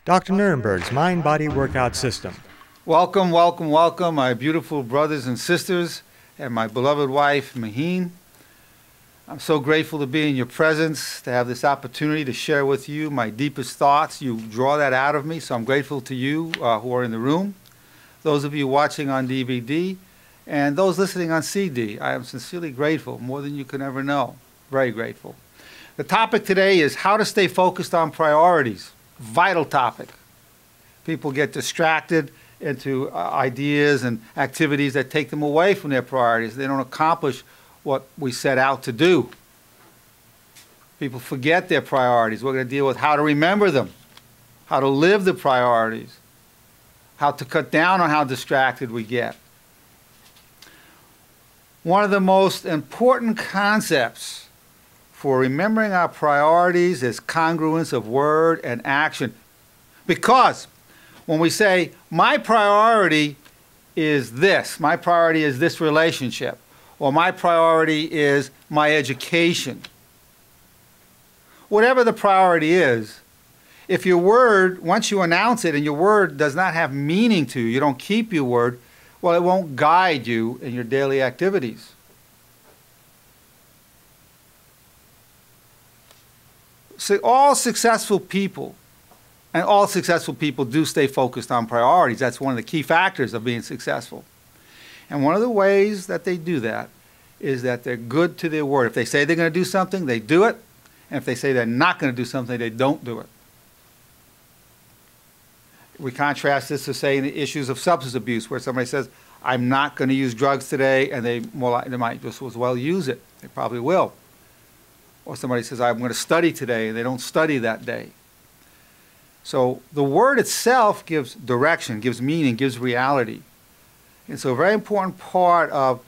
Dr. Nerenberg's mind-body workout system. Welcome, welcome, welcome, my beautiful brothers and sisters and my beloved wife, Maheen. I'm so grateful to be in your presence, to have this opportunity to share with you my deepest thoughts. You draw that out of me, so I'm grateful to you who are in the room, those of you watching on DVD, and those listening on CD. I am sincerely grateful, more than you can ever know. Very grateful. The topic today is how to stay focused on priorities. Vital topic. People get distracted into ideas and activities that take them away from their priorities. They don't accomplish what we set out to do. People forget their priorities. We're going to deal with how to remember them, how to live the priorities, how to cut down on how distracted we get. One of the most important concepts for remembering our priorities is congruence of word and action. Because when we say, my priority is this, my priority is this relationship, or my priority is my education, whatever the priority is, if your word, once you announce it and your word does not have meaning to you, you don't keep your word, well, it won't guide you in your daily activities. So all successful people, and all successful people do stay focused on priorities. That's one of the key factors of being successful. And one of the ways that they do that is that they're good to their word. If they say they're going to do something, they do it. And if they say they're not going to do something, they don't do it. We contrast this to, say, the issues of substance abuse, where somebody says, I'm not going to use drugs today, and they might just as well use it. They probably will. Or somebody says, I'm going to study today, and they don't study that day. So the word itself gives direction, gives meaning, gives reality. And so a very important part of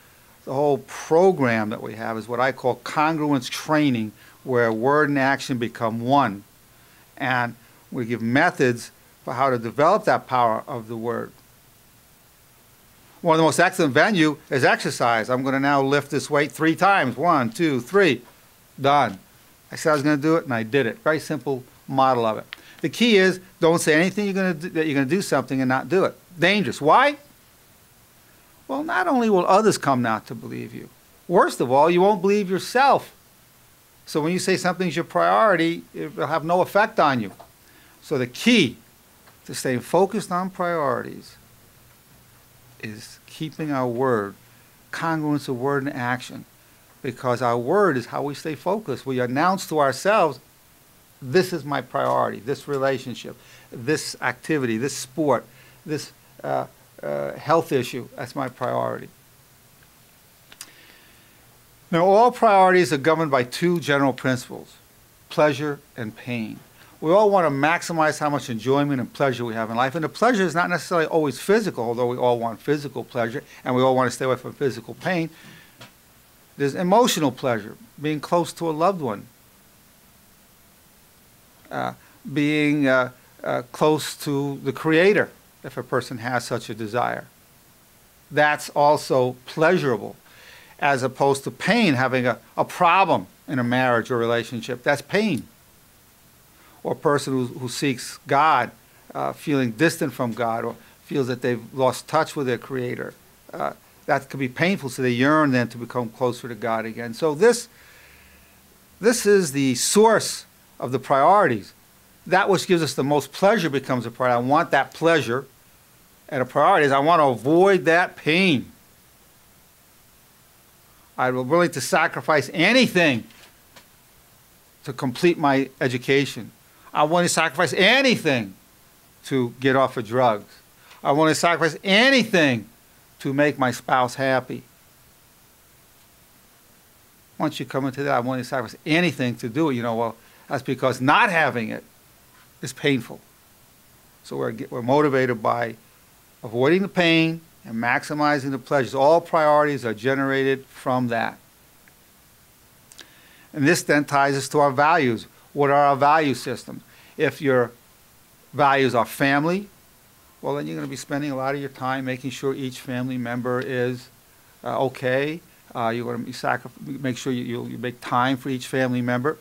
the whole program that we have is what I call congruence training, where word and action become one. And we give methods for how to develop that power of the word. One of the most excellent venue is exercise. I'm going to now lift this weight 3 times. 1, 2, 3. Done. I said I was going to do it, and I did it. Very simple model of it. The key is, don't say anything that you're going to do something and not do it. Dangerous. Why? Well, not only will others come not to believe you, worst of all, you won't believe yourself. So when you say something's your priority, it will have no effect on you. So the key to staying focused on priorities is keeping our word, congruence of word and action. Because our word is how we stay focused. We announce to ourselves, this is my priority, this relationship, this activity, this sport, this health issue, that's my priority. Now, all priorities are governed by 2 general principles, pleasure and pain. We all want to maximize how much enjoyment and pleasure we have in life. And the pleasure is not necessarily always physical, although we all want physical pleasure, and we all want to stay away from physical pain. There's emotional pleasure, being close to a loved one, being close to the Creator, if a person has such a desire. That's also pleasurable, as opposed to pain, having a problem in a marriage or relationship. That's pain. Or a person who seeks God, feeling distant from God, or feels that they've lost touch with their Creator. That could be painful, so they yearn then to become closer to God again. So this is the source of the priorities. That which gives us the most pleasure becomes a priority. I want that pleasure, and a priority is I want to avoid that pain. I'm willing to sacrifice anything to complete my education. I want to sacrifice anything to get off of drugs. I want to sacrifice anything to make my spouse happy. Once you come into that, I want to sacrifice anything to do it. Well, that's because not having it is painful. So we're motivated by avoiding the pain and maximizing the pleasures. All priorities are generated from that. And this then ties us to our values. What are our value systems? If your values are family, well, then you're going to be spending a lot of your time making sure each family member is okay. You're going to make sure you make time for each family member.